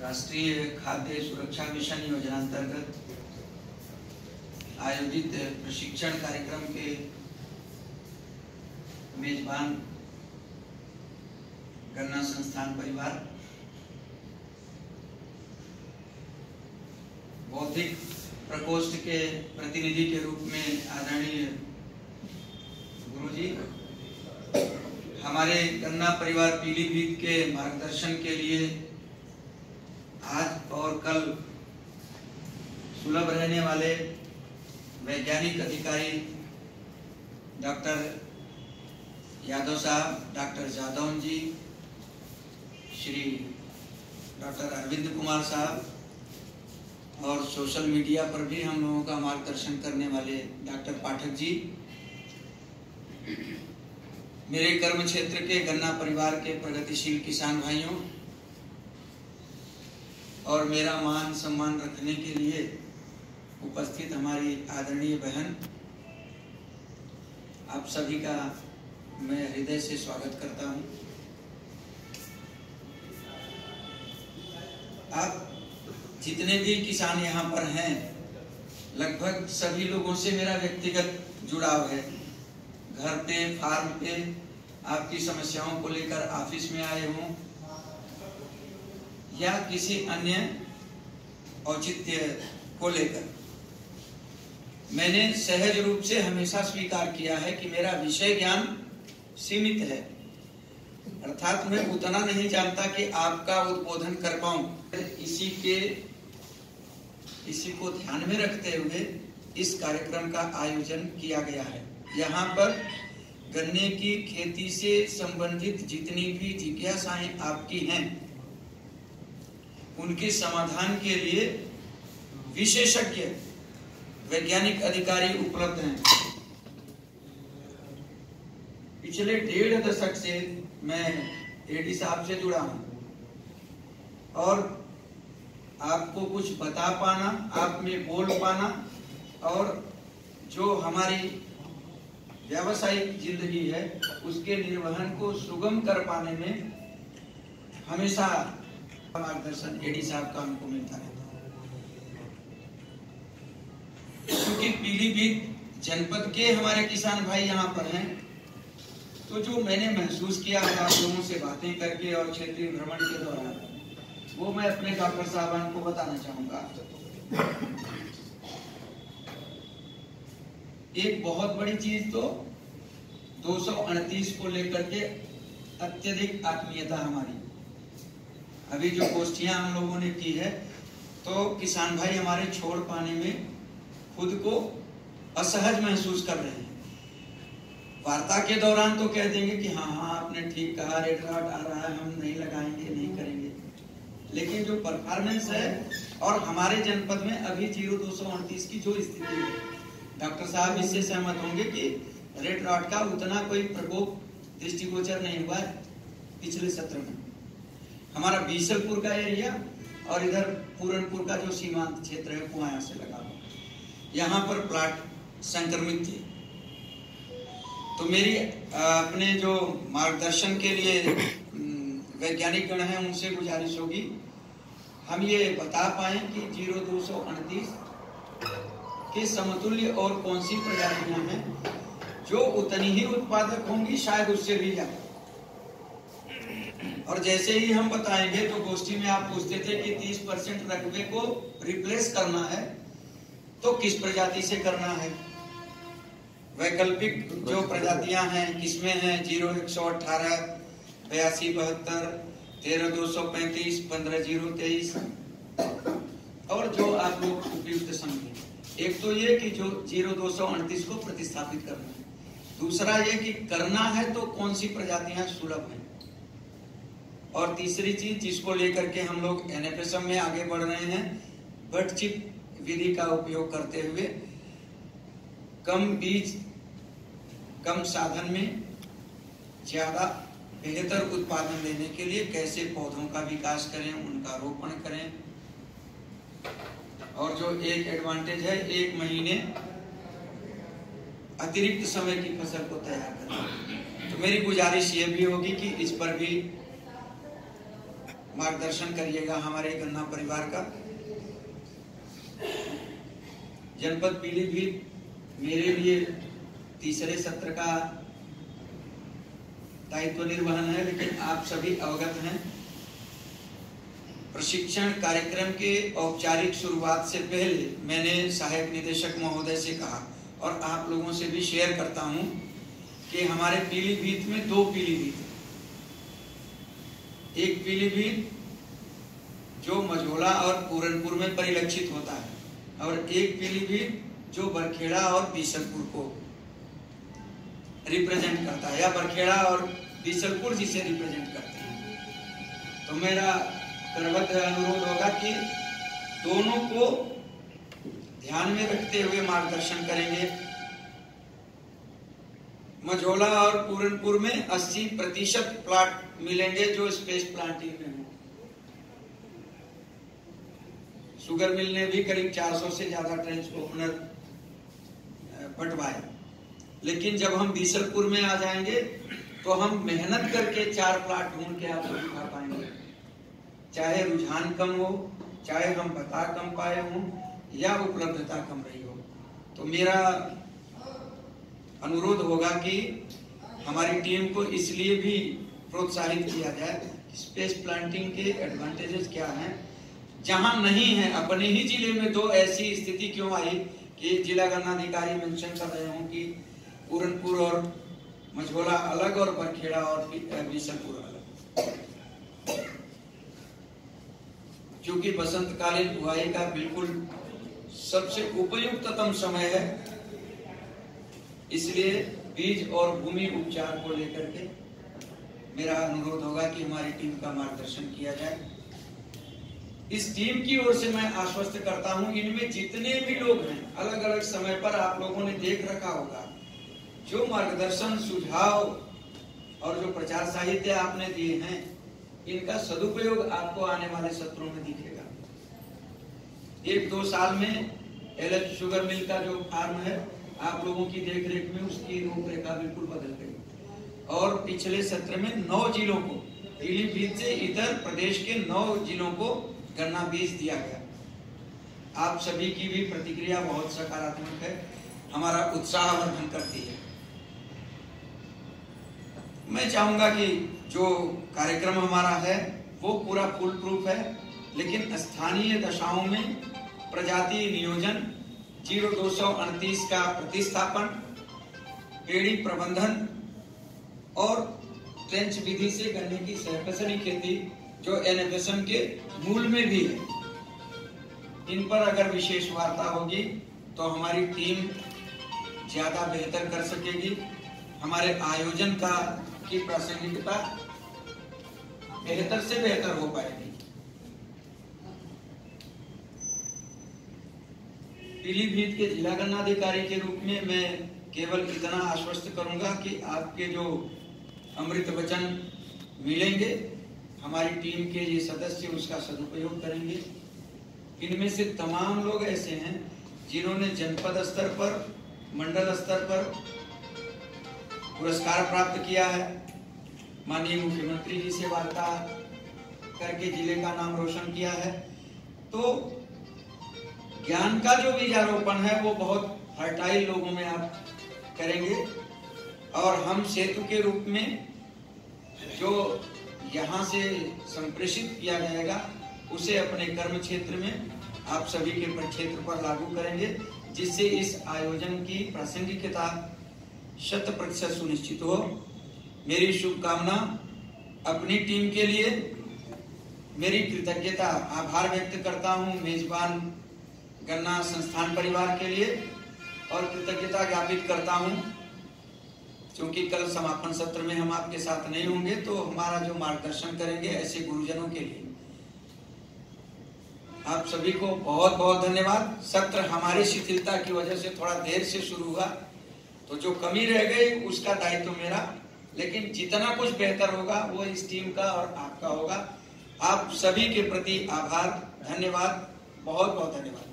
राष्ट्रीय खाद्य सुरक्षा मिशन योजना अंतर्गत आयोजित प्रशिक्षण कार्यक्रम के मेजबान गन्ना संस्थान परिवार, बौद्धिक प्रकोष्ठ के प्रतिनिधि के रूप में आदरणीय गुरुजी, हमारे गन्ना परिवार पीलीभीत के मार्गदर्शन के लिए आज और कल सुलभ रहने वाले वैज्ञानिक अधिकारी डॉक्टर यादव साहब, डॉक्टर जादव जी, श्री डॉक्टर अरविंद कुमार साहब और सोशल मीडिया पर भी हम लोगों का मार्गदर्शन करने वाले डॉक्टर पाठक जी, मेरे कर्म क्षेत्र के गन्ना परिवार के प्रगतिशील किसान भाइयों और मेरा मान सम्मान रखने के लिए उपस्थित हमारी आदरणीय बहन, आप सभी का मैं हृदय से स्वागत करता हूं। आप जितने भी किसान यहाँ पर हैं, लगभग सभी लोगों से मेरा व्यक्तिगत जुड़ाव है। घर पे, फार्म पे आपकी समस्याओं को लेकर ऑफिस में आए हों या किसी अन्य औचित्य को लेकर, मैंने सहज रूप से हमेशा स्वीकार किया है कि मेरा विषय ज्ञान सीमित है, अर्थात मैं उतना नहीं जानता कि आपका उद्बोधन कर पाऊं। इसी को ध्यान में रखते हुए इस कार्यक्रम का आयोजन किया गया है। यहाँ पर गन्ने की खेती से संबंधित जितनी भी जिज्ञासाएं आपकी हैं, उनके समाधान के लिए विशेषज्ञ वैज्ञानिक अधिकारी उपलब्ध हैं। पिछले 1.5 दशक से मैं एडी साहब से जुड़ा हूं और आपको कुछ बता पाना, आप में बोल पाना और जो हमारी व्यावसायिक जिंदगी है उसके निर्वहन को सुगम कर पाने में हमेशा मार्गदर्शन एडी साहब का हमको मिलता रहता है। क्योंकि पीलीभीत जनपद के हमारे किसान भाई यहाँ पर हैं, तो जो मैंने महसूस किया है आप लोगों से बातें करके और क्षेत्रीय भ्रमण के दौरान, वो मैं अपने डॉक्टर साहबान को बताना चाहूंगा। एक बहुत बड़ी चीज तो 238 को लेकर के अत्यधिक आत्मीयता हमारी, अभी जो गोष्ठियां हम लोगों ने की है, तो किसान भाई हमारे छोड़ पाने में खुद को असहज महसूस कर रहे हैं। वार्ता के दौरान तो कह देंगे कि हाँ आपने ठीक कहा, रेड रॉड आ रहा है, हम नहीं लगाएंगे, नहीं करेंगे, लेकिन जो परफॉर्मेंस है और हमारे जनपद में अभी 0238 की जो स्थिति है, डॉक्टर साहब इससे सहमत होंगे कि रेड रॉड का उतना कोई प्रकोप दृष्टिगोचर नहीं हुआ है पिछले सत्र में। हमारा बीसलपुर का एरिया और इधर पूरनपुर का जो सीमांत क्षेत्र है, कुआया से लगा हुआ, यहाँ पर प्लाट संक्रमित थे। तो मेरी अपने जो मार्गदर्शन के लिए वैज्ञानिक गण हैं, उनसे गुजारिश होगी हम ये बता पाए कि 0238 के समतुल्य और कौन सी प्रजातियां हैं जो उतनी ही उत्पादक होंगी, शायद उससे भी ज्यादा। और जैसे ही हम बताएंगे तो गोष्ठी में आप पूछते थे कि 30% रकबे को रिप्लेस करना है तो किस प्रजाति से करना है। वैकल्पिक जो प्रजातियां हैं किसमें हैं, 0118, 8272, 13235, 15023 और जो आप लोग उपयुक्त समझें। एक तो ये कि जो 0238 को प्रतिस्थापित करना है, दूसरा ये कि करना है तो कौन सी प्रजातियां सुलभ हैं, और तीसरी चीज जिसको लेकर के हम लोग एनएफएसएम में आगे बढ़ रहे हैं, बट चिप विधि का उपयोग करते हुए कम बीज कम साधन में ज्यादा बेहतर उत्पादन लेने के लिए कैसे पौधों का विकास करें, उनका रोपण करें। और जो एक एडवांटेज है, 1 महीने अतिरिक्त समय की फसल को तैयार करना। तो मेरी गुजारिश ये भी होगी कि इस पर भी मार्गदर्शन करिएगा हमारे गन्ना परिवार का। जनपद पीलीभीत मेरे लिए तीसरे सत्र का दायित्व निर्वहन है, लेकिन आप सभी अवगत हैं प्रशिक्षण कार्यक्रम के औपचारिक शुरुआत से पहले मैंने सहायक निदेशक महोदय से कहा और आप लोगों से भी शेयर करता हूं कि हमारे पीलीभीत में 2 पीलीभीत है। एक पीलीभीत जो मझोला और पूरनपुर में परिलक्षित होता है और एक पीलीभीत जो बरखेड़ा और बीसलपुर को रिप्रेजेंट करता है, या बरखेड़ा और बीसलपुर जिसे रिप्रेजेंट करते हैं। तो मेरा करबद्ध अनुरोध होगा कि दोनों को ध्यान में रखते हुए मार्गदर्शन करेंगे। मझोला और पूरनपुर में 80% प्लाट मिलेंगे जो स्पेस प्लांटिंग में हो। शुगर मिल ने भी करीब 400 से ज्यादा ट्रेंच ओपनर बंटवाए, लेकिन जब हम बीसलपुर में आ जाएंगे तो हम मेहनत करके 4 प्लाट ढूंढ के आपको दिखा पाएंगे, चाहे रुझान कम हो, चाहे हम बता कम पाए हों या उपलब्धता कम रही हो। तो मेरा अनुरोध होगा कि हमारी टीम को इसलिए भी प्रोत्साहित किया जाए। स्पेस प्लांटिंग के एडवांटेजेस क्या हैं, जहां नहीं है अपने ही जिले में, तो ऐसी स्थिति क्यों आई कि जिला गन्ना अधिकारी मेंशन कर रहे हों कि पूरनपुर और मझोला अलग और बरखेड़ा और बीसलपुर अलग। क्योंकि बसंतकालीन बुआई का बिल्कुल सबसे उपयुक्ततम समय है, इसलिए बीज और भूमि उपचार को लेकर के मेरा अनुरोध होगा कि हमारी टीम का मार्गदर्शन किया जाए। इस टीम की ओर से मैं आश्वस्त करता हूं, इनमें जितने भी लोग हैं अलग अलग समय पर आप लोगों ने देख रखा होगा, जो मार्गदर्शन सुझाव और जो प्रचार साहित्य आपने दिए हैं, इनका सदुपयोग आपको आने वाले सत्रों में दिखेगा। 1-2 साल में LH शुगर मिल का जो फार्म है, आप लोगों की देखरेख में उसकी रूपरेखा बिल्कुल बदल गई और पिछले सत्र में 9 जिलों को, पीलीभीत से इतर प्रदेश के 9 जिलों को गन्ना बीज दिया गया। आप सभी की भी प्रतिक्रिया बहुत सकारात्मक है, हमारा उत्साह वर्धन करती है। मैं चाहूंगा कि जो कार्यक्रम हमारा है वो पूरा फुल प्रूफ है, लेकिन स्थानीय दशाओं में प्रजाति नियोजन 0238 का प्रतिस्थापन, पेड़ी प्रबंधन और ट्रेंच विधि से गन्ने की सहकसनी खेती जो NFSM के मूल में भी है, इन पर अगर विशेष वार्ता होगी तो हमारी टीम ज्यादा बेहतर कर सकेगी। हमारे आयोजन की प्रासंगिकता बेहतर से बेहतर हो पाएगी। पीलीभीत के जिला गन्ना अधिकारी के रूप में मैं केवल इतना आश्वस्त करूंगा कि आपके जो अमृत वचन मिलेंगे, हमारी टीम के ये सदस्य उसका सदुपयोग करेंगे। इनमें से तमाम लोग ऐसे हैं जिन्होंने जनपद स्तर पर, मंडल स्तर पर पुरस्कार प्राप्त किया है। माननीय मुख्यमंत्री जी से वार्ता करके जिले का नाम रोशन किया है। तो ज्ञान का जो बीजारोपण है वो बहुत फर्टाइल लोगों में आप करेंगे और हम सेतु के रूप में जो यहाँ से संप्रेषित किया जाएगा उसे अपने कर्म क्षेत्र में आप सभी के प्रक्षेत्र पर लागू करेंगे, जिससे इस आयोजन की प्रासंगिकता 100% सुनिश्चित हो। मेरी शुभकामना अपनी टीम के लिए, मेरी कृतज्ञता आभार व्यक्त करता हूँ मेजबान गन्ना संस्थान परिवार के लिए और कृतज्ञता ज्ञापित करता हूँ क्योंकि कल समापन सत्र में हम आपके साथ नहीं होंगे, तो हमारा जो मार्गदर्शन करेंगे ऐसे गुरुजनों के लिए आप सभी को बहुत बहुत धन्यवाद। सत्र हमारी शिथिलता की वजह से थोड़ा देर से शुरू हुआ, तो जो कमी रह गई उसका दायित्व मेरा, लेकिन जितना कुछ बेहतर होगा वो इस टीम का और आपका होगा। आप सभी के प्रति आभार, धन्यवाद, बहुत बहुत धन्यवाद।